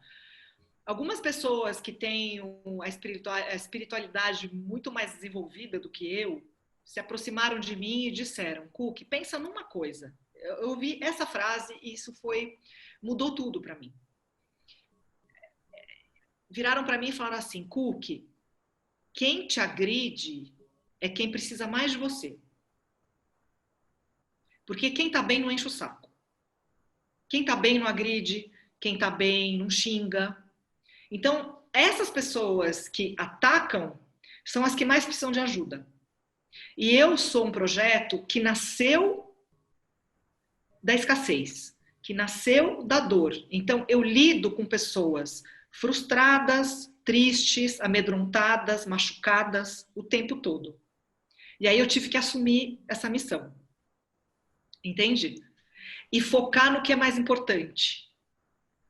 Speaker 2: Algumas pessoas que têm a espiritualidade muito mais desenvolvida do que eu se aproximaram de mim e disseram, Cook, pensa numa coisa. Eu ouvi essa frase e isso mudou tudo para mim. Viraram para mim e falaram assim, Cook, quem te agride é quem precisa mais de você. Porque quem tá bem não enche o saco. Quem tá bem não agride, quem tá bem não xinga. Então, essas pessoas que atacam são as que mais precisam de ajuda. E eu sou um projeto que nasceu da escassez, que nasceu da dor. Então, eu lido com pessoas frustradas, tristes, amedrontadas, machucadas o tempo todo. E aí eu tive que assumir essa missão. Entende? E focar no que é mais importante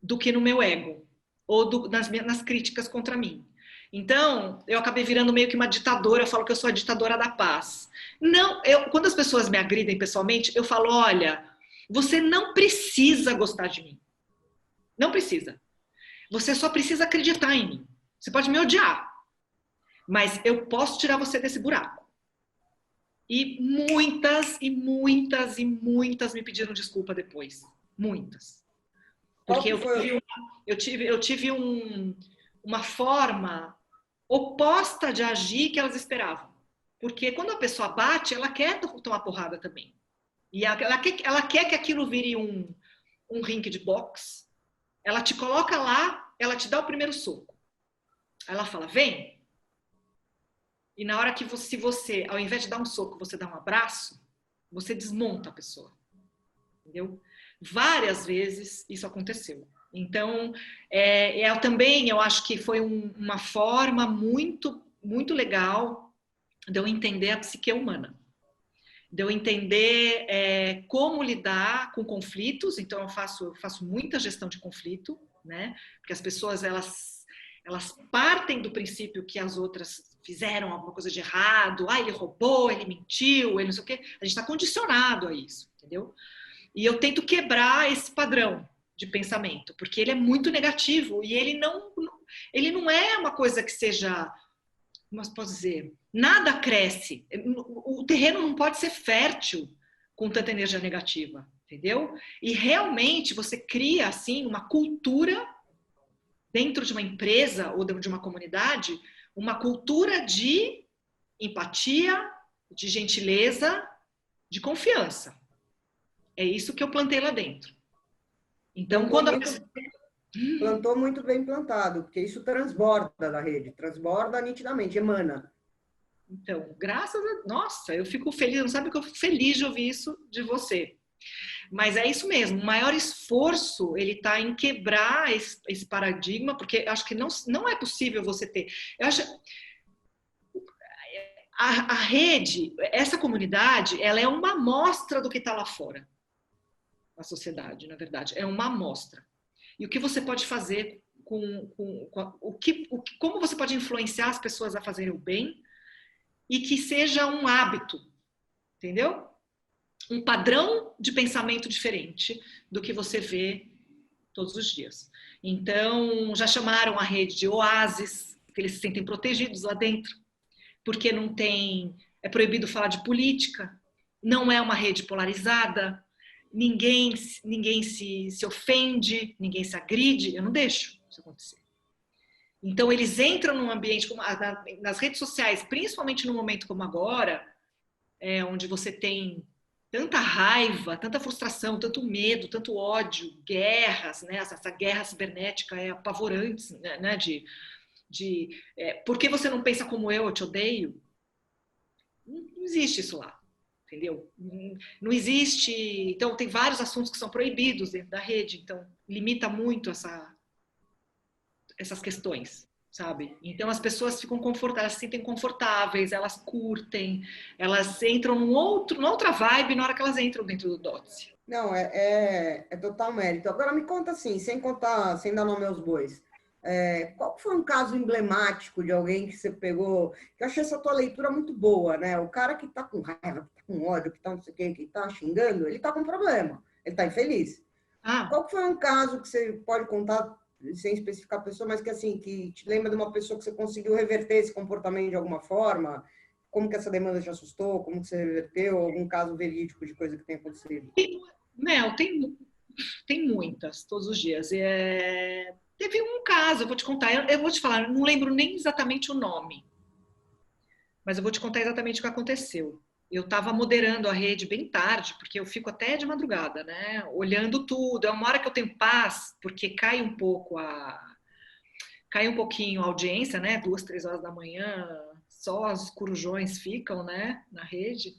Speaker 2: do que no meu ego ou nas críticas contra mim. Então, eu acabei virando meio que uma ditadora, eu falo que eu sou a ditadora da paz. Não, quando as pessoas me agridem pessoalmente, eu falo, olha, você não precisa gostar de mim. Não precisa. Você só precisa acreditar em mim. Você pode me odiar, mas eu posso tirar você desse buraco. E muitas me pediram desculpa depois. Muitas. Porque eu tive uma forma oposta de agir que elas esperavam. Porque quando a pessoa bate, ela quer tomar porrada também. E ela quer que aquilo vire um ringue de boxe. Ela te coloca lá, ela te dá o primeiro soco. Ela fala, vem. E na hora que você, ao invés de dar um soco, você dá um abraço, você desmonta a pessoa. Entendeu? Várias vezes isso aconteceu. Então, eu acho que foi uma forma muito, muito legal de eu entender a psique humana. De eu entender como lidar com conflitos. Então, eu faço muita gestão de conflito, né? Porque as pessoas, elas partem do princípio que as outras fizeram alguma coisa de errado. Ele roubou, ele mentiu, ele não sei o quê. A gente está condicionado a isso, entendeu? E eu tento quebrar esse padrão de pensamento, porque ele é muito negativo e ele não é uma coisa que seja, como eu posso dizer, nada cresce. O terreno não pode ser fértil com tanta energia negativa, entendeu? E realmente você cria, assim, uma cultura dentro de uma empresa ou de uma comunidade, uma cultura de empatia, de gentileza, de confiança. É isso que eu plantei lá dentro. Então,
Speaker 1: plantou muito bem plantado, porque isso transborda da rede, transborda nitidamente, emana.
Speaker 2: Então, graças a... Nossa, eu fico feliz, não sabe que eu fico feliz de ouvir isso de você. Mas é isso mesmo, o maior esforço ele está em quebrar esse paradigma, porque acho que não é possível você ter. Eu acho a rede, essa comunidade, ela é uma amostra do que está lá fora. A sociedade, na verdade, é uma amostra. E o que você pode fazer como você pode influenciar as pessoas a fazerem o bem e que seja um hábito, entendeu? Um padrão de pensamento diferente do que você vê todos os dias. Então, já chamaram a rede de oásis, porque eles se sentem protegidos lá dentro, porque não tem, é proibido falar de política, não é uma rede polarizada, ninguém se ofende, ninguém se agride, eu não deixo isso acontecer. Então, eles entram num ambiente, como nas redes sociais, principalmente num momento como agora, onde você tem tanta raiva, tanta frustração, tanto medo, tanto ódio, guerras, né? Essa guerra cibernética é apavorante, né? Por que você não pensa como eu te odeio? Não existe isso lá, entendeu? Não existe. Então, tem vários assuntos que são proibidos dentro da rede, então limita muito essas questões, sabe? Então as pessoas ficam confortáveis, elas se sentem confortáveis, elas curtem, elas entram numa outra vibe na hora que elas entram dentro do Dotse.
Speaker 1: Não, é total mérito. Agora me conta assim, sem dar nome aos bois. Qual foi um caso emblemático de alguém que você pegou, que eu achei essa tua leitura muito boa, né? O cara que tá com raiva, que tá com ódio, que tá não sei o quê, que tá xingando, ele tá com problema, ele tá infeliz. Qual foi um caso que você pode contar, sem especificar a pessoa, mas que assim, que te lembra de uma pessoa que você conseguiu reverter esse comportamento de alguma forma? Como que essa demanda te assustou? Como que você reverteu? Algum caso verídico de coisa que tem acontecido?
Speaker 2: Mel, tem muitas, todos os dias. Teve um caso, eu vou te contar, eu vou te falar, eu não lembro nem exatamente o nome, mas eu vou te contar exatamente o que aconteceu. Eu estava moderando a rede bem tarde, porque eu fico até de madrugada, né? Olhando tudo. É uma hora que eu tenho paz, porque cai um pouquinho a audiência, né? 2, 3 horas da manhã, só os corujões ficam, né? Na rede.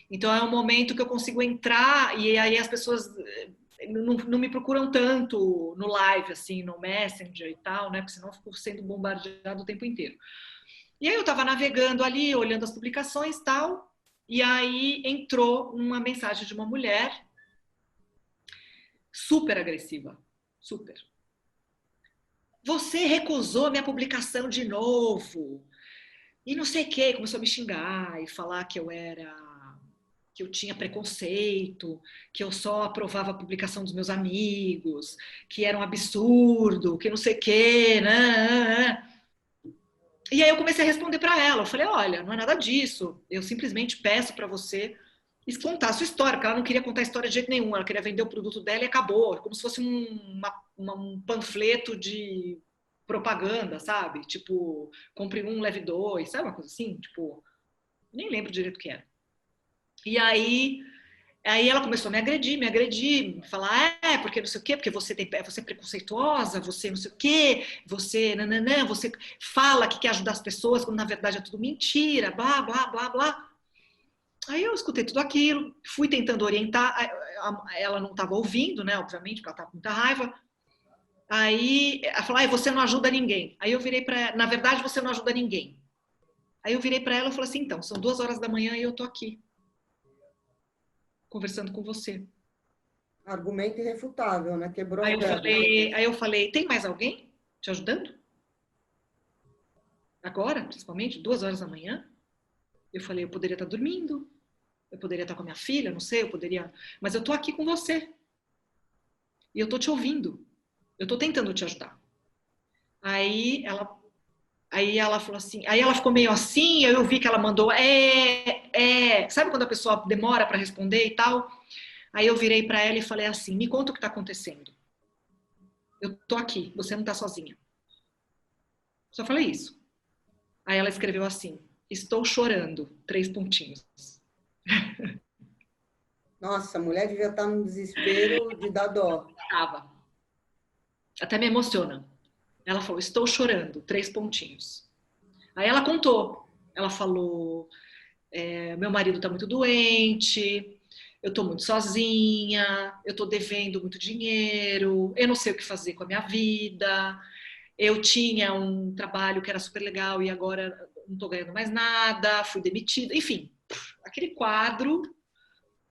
Speaker 2: Então é um momento que eu consigo entrar e aí as pessoas não me procuram tanto no live, assim, no Messenger e tal, né? Porque senão eu fico sendo bombardeado o tempo inteiro. E aí eu estava navegando ali, olhando as publicações e tal, e aí entrou uma mensagem de uma mulher super agressiva, super. Você recusou minha publicação de novo. E não sei o que, começou a me xingar e falar que eu tinha preconceito, que eu só aprovava a publicação dos meus amigos, que era um absurdo, que não sei o que, né? E aí eu comecei a responder para ela. Eu falei, olha, não é nada disso. Eu simplesmente peço para você contar a sua história, porque ela não queria contar a história de jeito nenhum. Ela queria vender o produto dela e acabou. Como se fosse um panfleto de propaganda, sabe? Tipo, compre um, leve dois, sabe uma coisa assim? Tipo, nem lembro direito o que era. E aí ela começou a me agredir, falar, porque não sei o quê, porque você é preconceituosa, você não sei o quê, você nananã, você fala que quer ajudar as pessoas, quando na verdade é tudo mentira, blá, blá, blá, blá. Aí eu escutei tudo aquilo, fui tentando orientar, ela não estava ouvindo, né, obviamente, porque ela estava com muita raiva. Aí ela falou, você não ajuda ninguém. Aí eu virei para ela, na verdade você não ajuda ninguém. Aí eu virei para ela e falei assim, então, são 2 horas da manhã e eu tô aqui, conversando com você.
Speaker 1: Argumento irrefutável, né? Quebrou a pedra.
Speaker 2: Aí eu falei, tem mais alguém te ajudando? Agora, principalmente, 2 horas da manhã? Eu falei, eu poderia estar dormindo, eu poderia estar com a minha filha, não sei, eu poderia... Mas eu tô aqui com você. E eu tô te ouvindo. Eu tô tentando te ajudar. Aí ela falou assim, aí ela ficou meio assim, eu vi que ela mandou, sabe quando a pessoa demora para responder e tal? Aí eu virei para ela e falei assim, me conta o que está acontecendo. Eu tô aqui, você não tá sozinha. Só falei isso. Aí ela escreveu assim, estou chorando, 3 pontinhos.
Speaker 1: Nossa, a mulher devia estar num desespero de dar dó.
Speaker 2: Tava. Até me emociona. Ela falou, estou chorando, 3 pontinhos. Aí ela contou. Ela falou, meu marido está muito doente, eu estou muito sozinha, eu estou devendo muito dinheiro, eu não sei o que fazer com a minha vida, eu tinha um trabalho que era super legal e agora não estou ganhando mais nada, fui demitida, enfim, aquele quadro.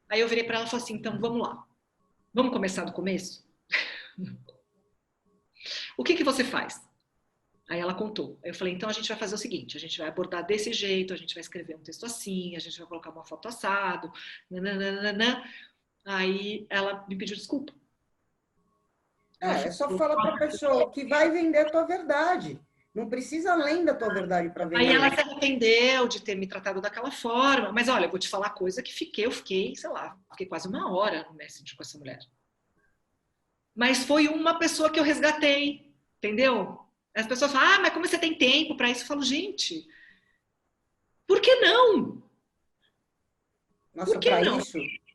Speaker 2: Aí eu virei para ela e falei assim, então vamos lá, vamos começar do começo? O que que você faz? Aí ela contou. Aí eu falei, então a gente vai fazer o seguinte, a gente vai abordar desse jeito, a gente vai escrever um texto assim, a gente vai colocar uma foto assado, nananana. Aí ela me pediu desculpa. Ela
Speaker 1: É só
Speaker 2: falou,
Speaker 1: fala para a pessoa que vai vender a tua verdade. Não precisa além da tua verdade para
Speaker 2: aí ela
Speaker 1: vender.
Speaker 2: se arrependeu de ter me tratado daquela forma, mas olha, eu vou te falar coisa que eu fiquei, sei lá, fiquei quase uma hora no Messenger com essa mulher. Mas foi uma pessoa que eu resgatei, entendeu? As pessoas falam, mas como você tem tempo para isso? Eu falo, gente, por que não? Por
Speaker 1: Nossa,
Speaker 2: que não?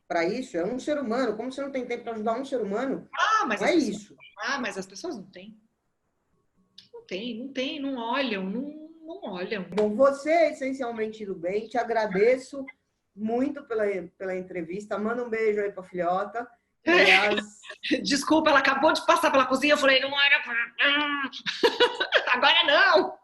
Speaker 1: para isso é um ser humano. Como você não tem tempo para ajudar um ser humano?
Speaker 2: Ah, mas
Speaker 1: Não
Speaker 2: as
Speaker 1: é
Speaker 2: pessoas,
Speaker 1: isso.
Speaker 2: mas as pessoas não têm. Não olham, não olham.
Speaker 1: Bom, você é essencialmente do bem. Te agradeço muito pela entrevista. Manda um beijo aí para a filhota. Que, aliás,
Speaker 2: Desculpa, ela acabou de passar pela cozinha, eu falei, não era pra... agora não!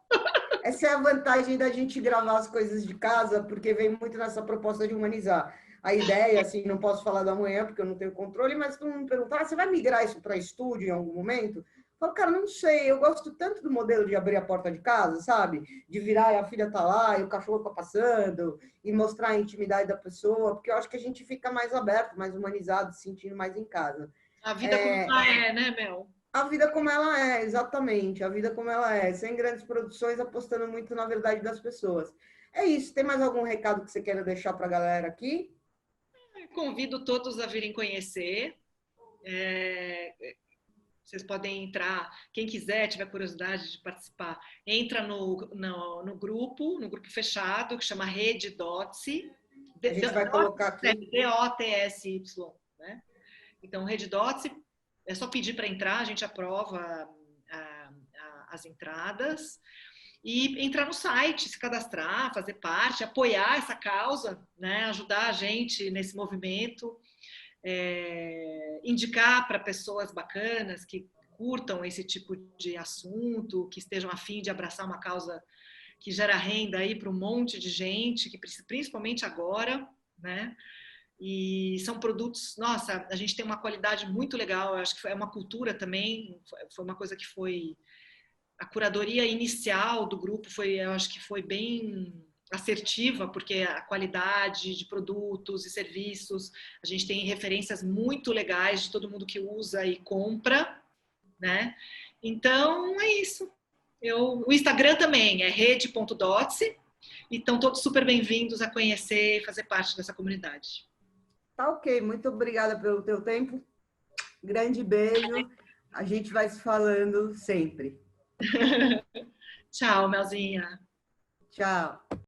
Speaker 1: essa é a vantagem da gente gravar as coisas de casa, porque vem muito nessa proposta de humanizar. A ideia, assim, não posso falar da manhã, porque eu não tenho controle, mas todo mundo me perguntar, você vai migrar isso para estúdio em algum momento? Eu falo, cara, não sei, eu gosto tanto do modelo de abrir a porta de casa, sabe? De virar e a filha tá lá, e o cachorro tá passando, e mostrar a intimidade da pessoa, porque eu acho que a gente fica mais aberto, mais humanizado, se sentindo mais em casa.
Speaker 2: A vida como ela é, né, Mel?
Speaker 1: A vida como ela é, exatamente, a vida como ela é, sem grandes produções, apostando muito na verdade das pessoas. É isso, tem mais algum recado que você queira deixar para a galera aqui?
Speaker 2: Convido todos a virem conhecer. É, vocês podem entrar, quem quiser, tiver curiosidade de participar, entra no grupo fechado, que chama Rede Dotsi,
Speaker 1: A gente vai colocar aqui.
Speaker 2: DOTSY, né? Então, Rede Dotsi, é só pedir para entrar, a gente aprova as entradas e entrar no site, se cadastrar, fazer parte, apoiar essa causa, né? Ajudar a gente nesse movimento. Indicar para pessoas bacanas que curtam esse tipo de assunto, que estejam a fim de abraçar uma causa que gera renda aí para um monte de gente, que principalmente agora, né? E são produtos, nossa, a gente tem uma qualidade muito legal, eu acho que é uma cultura também, foi uma coisa que foi a curadoria inicial do grupo foi, eu acho que foi bem assertiva, porque a qualidade de produtos e serviços, a gente tem referências muito legais de todo mundo que usa e compra, né? Então, é isso. O Instagram também é rede.dots, e estão todos super bem-vindos a conhecer e fazer parte dessa comunidade.
Speaker 1: Tá ok, muito obrigada pelo teu tempo. Grande beijo. A gente vai se falando sempre.
Speaker 2: Tchau, Melzinha.
Speaker 1: Tchau.